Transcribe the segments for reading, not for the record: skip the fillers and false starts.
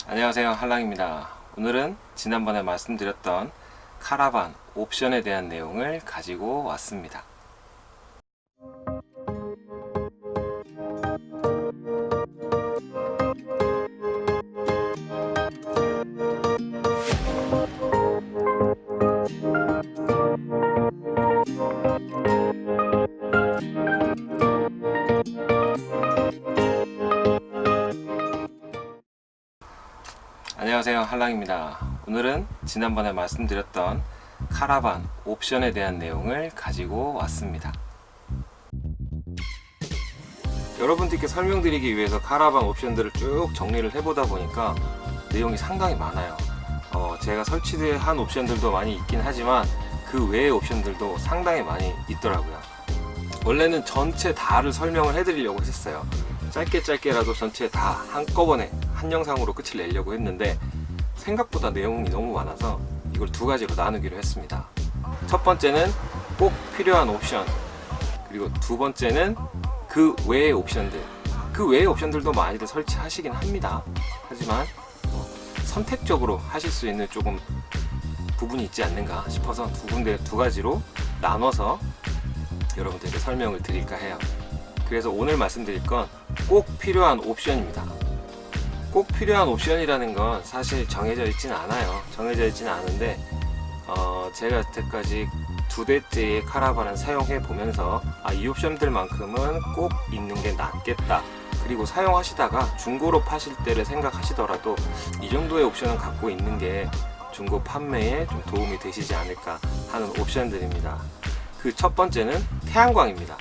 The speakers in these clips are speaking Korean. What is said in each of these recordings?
안녕하세요, 한랑입니다. 오늘은 지난번에 말씀드렸던 카라반 옵션에 대한 내용을 가지고 왔습니다. 안녕하세요, 한랑입니다. 오늘은 지난번에 말씀드렸던 카라반 옵션에 대한 내용을 가지고 왔습니다. 여러분들께 설명드리기 위해서 카라반 옵션들을 쭉 정리를 해보다 보니까 내용이 상당히 많아요. 제가 설치한 옵션들도 많이 있긴 하지만 그 외의 옵션들도 상당히 많이 있더라고요. 원래는 전체 다를 설명을 해드리려고 했었어요. 짧게라도 전체 다 한꺼번에 한 영상으로 끝을 내려고 했는데 생각보다 내용이 너무 많아서 이걸 두 가지로 나누기로 했습니다. 첫 번째는 꼭 필요한 옵션, 그리고 두 번째는 그 외의 옵션들. 그 외의 옵션들도 많이들 설치하시긴 합니다. 하지만 선택적으로 하실 수 있는 조금 부분이 있지 않는가 싶어서 두 가지로 나눠서 여러분들께 설명을 드릴까 해요. 그래서 오늘 말씀드릴 건 꼭 필요한 옵션입니다. 꼭 필요한 옵션이라는 건 사실 정해져 있진 않아요. 정해져 있진 않은데 제가 여태까지 2대째의 카라반을 사용해 보면서 이 옵션들만큼은 꼭 있는 게 낫겠다. 그리고 사용하시다가 중고로 파실 때를 생각하시더라도 이 정도의 옵션은 갖고 있는 게 중고 판매에 좀 도움이 되시지 않을까 하는 옵션들입니다. 그 첫 번째는 태양광입니다.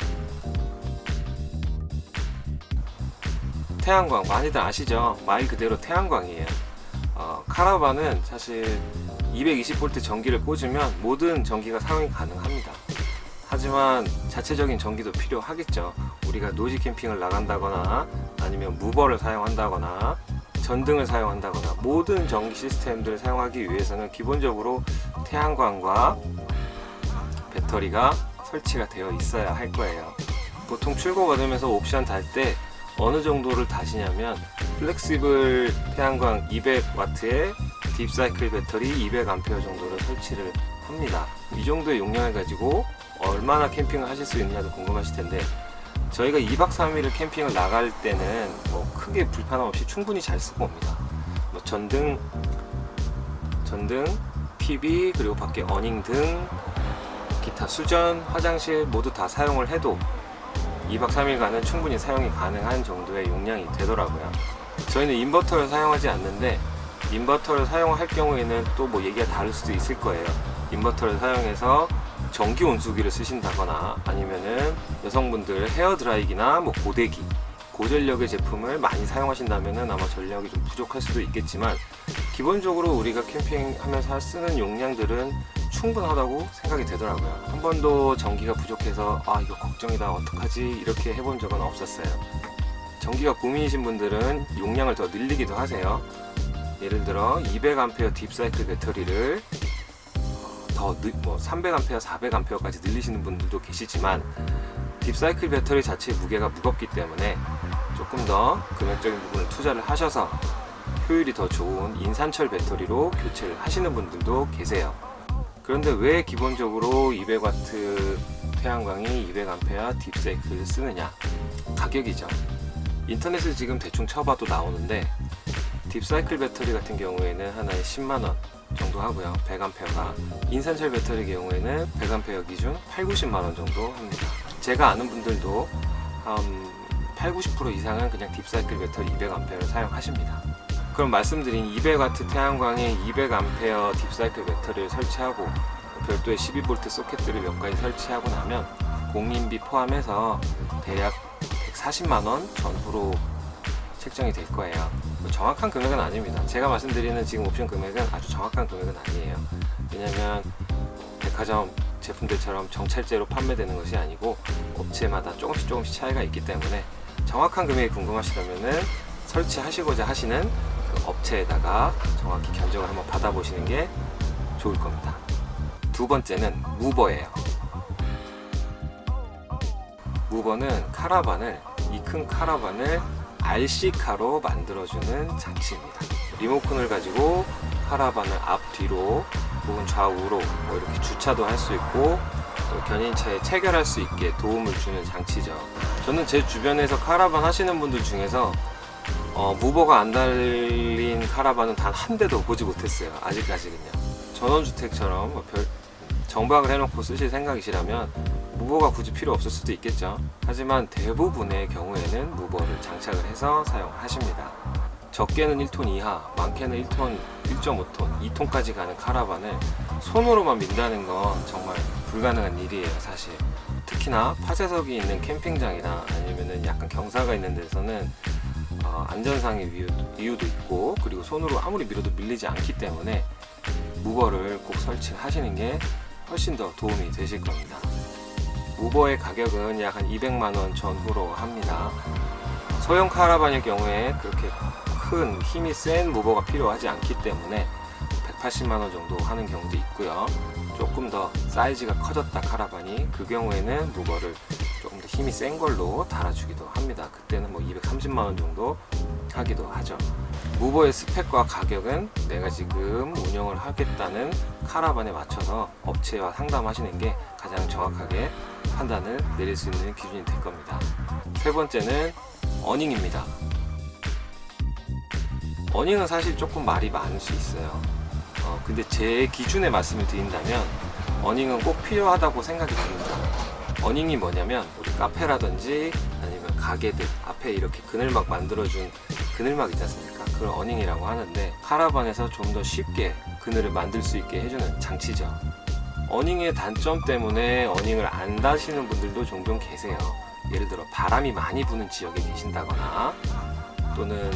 태양광 많이들 아시죠? 말 그대로 태양광이에요. 카라반은 사실 220V 전기를 꽂으면 모든 전기가 사용이 가능합니다. 하지만 자체적인 전기도 필요하겠죠. 우리가 노지 캠핑을 나간다거나 아니면 무버를 사용한다거나 전등을 사용한다거나 모든 전기 시스템들을 사용하기 위해서는 기본적으로 태양광과 배터리가 설치가 되어 있어야 할 거예요. 보통 출고 받으면서 옵션 달 때 어느 정도를 다시냐면 플렉시블 태양광 200W에 딥사이클 배터리 200A 정도를 설치를 합니다. 이 정도의 용량을 가지고 얼마나 캠핑을 하실 수 있느냐도 궁금하실 텐데 저희가 2박 3일을 캠핑을 나갈 때는 크게 불편 없이 충분히 잘 쓰고 옵니다. 전등, TV, 그리고 밖에 어닝등, 기타 수전, 화장실 모두 다 사용을 해도 2박 3일간은 충분히 사용이 가능한 정도의 용량이 되더라고요. 저희는 인버터를 사용하지 않는데 인버터를 사용할 경우에는 또 얘기가 다를 수도 있을 거예요. 인버터를 사용해서 전기 온수기를 쓰신다거나 아니면은 여성분들 헤어드라이기나 고데기, 고전력의 제품을 많이 사용하신다면은 아마 전력이 좀 부족할 수도 있겠지만 기본적으로 우리가 캠핑하면서 쓰는 용량들은 충분하다고 생각이 되더라고요. 한 번도 전기가 부족해서 이거 걱정이다 어떡하지 이렇게 해본 적은 없었어요. 전기가 고민이신 분들은 용량을 더 늘리기도 하세요. 예를 들어 200A 딥사이클 배터리를 더 300A, 400A까지 늘리시는 분들도 계시지만 딥사이클 배터리 자체의 무게가 무겁기 때문에 조금 더 금액적인 부분을 투자를 하셔서 효율이 더 좋은 인산철 배터리로 교체를 하시는 분들도 계세요. 그런데 왜 기본적으로 200W 태양광이 200A 딥사이클을 쓰느냐? 가격이죠. 인터넷에 지금 대충 쳐봐도 나오는데 딥사이클 배터리 같은 경우에는 하나에 10만원 정도 하고요. 100A가 인산철 배터리 경우에는 100A 기준 80~90만원 정도 합니다. 제가 아는 분들도 한 80~90% 이상은 그냥 딥사이클 배터리 200A를 사용하십니다. 그럼 말씀드린 200W 태양광에 200A 딥사이클 배터리를 설치하고 별도의 12V 소켓들을 몇 가지 설치하고 나면 공인비 포함해서 대략 140만원 전후로 책정이 될 거예요. 정확한 금액은 아닙니다. 제가 말씀드리는 지금 옵션 금액은 아주 정확한 금액은 아니에요. 왜냐면 백화점 제품들처럼 정찰제로 판매되는 것이 아니고 업체마다 조금씩 차이가 있기 때문에 정확한 금액이 궁금하시다면은 설치하시고자 하시는 그 업체에다가 정확히 견적을 한번 받아보시는 게 좋을 겁니다. 두 번째는 무버예요. 무버는 이 큰 카라반을 RC카로 만들어주는 장치입니다. 리모컨을 가지고 카라반을 앞뒤로 혹은 좌우로 뭐 이렇게 주차도 할 수 있고 또 견인차에 체결할 수 있게 도움을 주는 장치죠. 저는 제 주변에서 카라반 하시는 분들 중에서 무버가 안 달린 카라반은 단 한 대도 보지 못했어요. 아직까지는요. 전원주택처럼 정박을 해놓고 쓰실 생각이시라면 무버가 굳이 필요 없을 수도 있겠죠. 하지만 대부분의 경우에는 무버를 장착을 해서 사용하십니다. 적게는 1톤 이하, 많게는 1톤, 1.5톤, 2톤까지 가는 카라반을 손으로만 민다는 건 정말 불가능한 일이에요, 사실. 특히나 파쇄석이 있는 캠핑장이나 아니면은 약간 경사가 있는 데서는 안전상의 이유도 있고, 그리고 손으로 아무리 밀어도 밀리지 않기 때문에 무버를 꼭 설치를 하시는 게 훨씬 더 도움이 되실 겁니다. 무버의 가격은 약 한 200만원 전후로 합니다. 소형 카라반일 경우에 그렇게 큰 힘이 센 무버가 필요하지 않기 때문에 180만원 정도 하는 경우도 있고요. 조금 더 사이즈가 커졌다 카라반이, 그 경우에는 무버를 조금 더 힘이 센 걸로 달아주기도 합니다. 그때는 뭐 230만원 정도 하기도 하죠. 무버의 스펙과 가격은 내가 지금 운영을 하겠다는 카라반에 맞춰서 업체와 상담하시는 게 가장 정확하게 판단을 내릴 수 있는 기준이 될 겁니다. 세 번째는 어닝입니다. 어닝은 사실 조금 말이 많을 수 있어요. 근데 제 기준에 말씀을 드린다면 어닝은 꼭 필요하다고 생각이 듭니다. 어닝이 뭐냐면 우리 카페라든지 아니면 가게들 앞에 이렇게 그늘막 만들어준 그늘막 있지 않습니까? 그걸 어닝이라고 하는데, 카라반에서 좀 더 쉽게 그늘을 만들 수 있게 해주는 장치죠. 어닝의 단점 때문에 어닝을 안 다시는 분들도 종종 계세요. 예를 들어 바람이 많이 부는 지역에 계신다거나 또는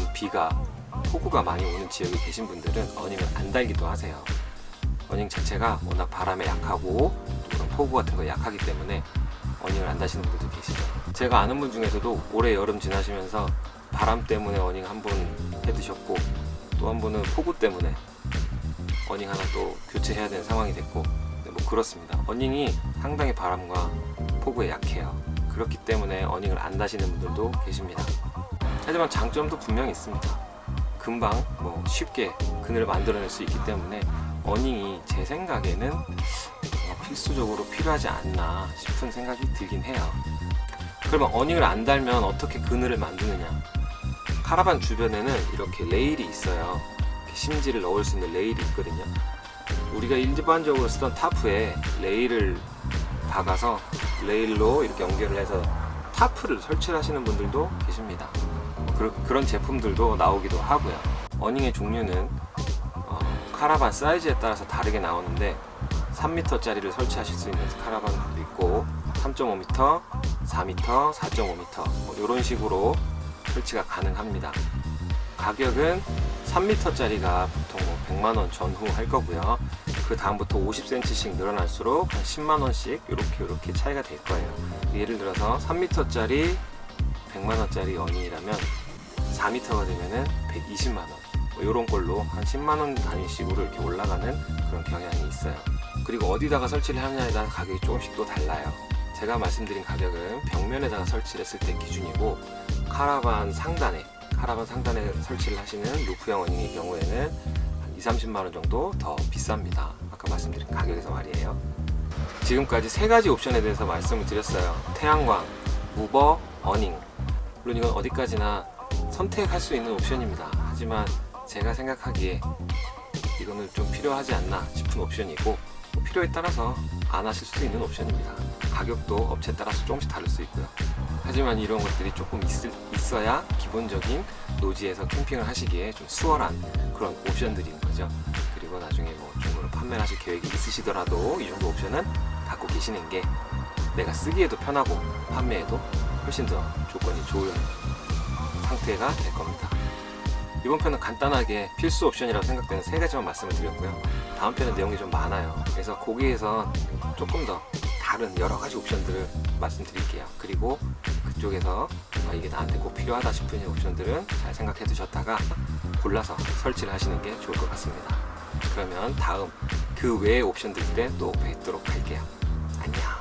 폭우가 많이 오는 지역에 계신 분들은 어닝을 안 달기도 하세요. 어닝 자체가 워낙 바람에 약하고 또는 폭우 같은 거 약하기 때문에 어닝을 안 다시는 분들도 계시죠. 제가 아는 분 중에서도 올해 여름 지나시면서 바람 때문에 어닝 한 분 해드셨고, 또 한 분은 폭우 때문에 어닝 하나 또 교체해야 되는 상황이 됐고, 뭐 그렇습니다. 어닝이 상당히 바람과 폭우에 약해요. 그렇기 때문에 어닝을 안 다시는 분들도 계십니다. 하지만 장점도 분명히 있습니다. 금방 쉽게 그늘을 만들어낼 수 있기 때문에 어닝이 제 생각에는 필수적으로 필요하지 않나 싶은 생각이 들긴 해요. 그러면 어닝을 안 달면 어떻게 그늘을 만드느냐? 카라반 주변에는 이렇게 레일이 있어요. 심지를 넣을 수 있는 레일이 있거든요. 우리가 일반적으로 쓰던 타프에 레일을 박아서 레일로 이렇게 연결을 해서 타프를 설치를 하시는 분들도 계십니다. 그런 제품들도 나오기도 하고요. 어닝의 종류는 카라반 사이즈에 따라서 다르게 나오는데 3m짜리를 설치하실 수 있는 카라반도 있고 3.5m, 4m, 4.5m 이런 식으로 설치가 가능합니다. 가격은 3m짜리가 보통 100만원 전후 할 거고요. 그 다음부터 50cm씩 늘어날수록 한 10만원씩 이렇게 차이가 될 거예요. 예를 들어서 3m짜리 100만원짜리 어닝이라면 4m가 되면은 120만원 이런 걸로 한 10만원 단위씩으로 이렇게 올라가는 그런 경향이 있어요. 그리고 어디다가 설치를 하느냐에 따라 가격이 조금씩 또 달라요. 제가 말씀드린 가격은 벽면에다가 설치를 했을 때 기준이고, 카라반 상단에 설치를 하시는 루프형 어닝의 경우에는 한 2~30만원 정도 더 비쌉니다. 아까 말씀드린 가격에서 말이에요. 지금까지 세 가지 옵션에 대해서 말씀을 드렸어요. 태양광, 무버, 어닝. 물론 이건 어디까지나 선택할 수 있는 옵션입니다. 하지만 제가 생각하기에 이거는 좀 필요하지 않나 싶은 옵션이고, 필요에 따라서 안 하실 수도 있는 옵션입니다. 가격도 업체에 따라서 조금씩 다를 수 있고요. 하지만 이런 것들이 조금 있어야 기본적인 노지에서 캠핑을 하시기에 좀 수월한 그런 옵션들인 거죠. 그리고 나중에 중고로 판매를 하실 계획이 있으시더라도 이 정도 옵션은 갖고 계시는 게 내가 쓰기에도 편하고 판매에도 훨씬 더 조건이 좋은 상태가 될 겁니다. 이번 편은 간단하게 필수 옵션이라고 생각되는 세 가지만 말씀을 드렸고요. 다음 편은 내용이 좀 많아요. 그래서 거기에서 조금 더 다른 여러 가지 옵션들을 말씀드릴게요. 그리고 그쪽에서 이게 나한테 꼭 필요하다 싶은 옵션들은 잘 생각해 두셨다가 골라서 설치를 하시는 게 좋을 것 같습니다. 그러면 다음 그 외의 옵션들 때 또 뵙도록 할게요. 안녕.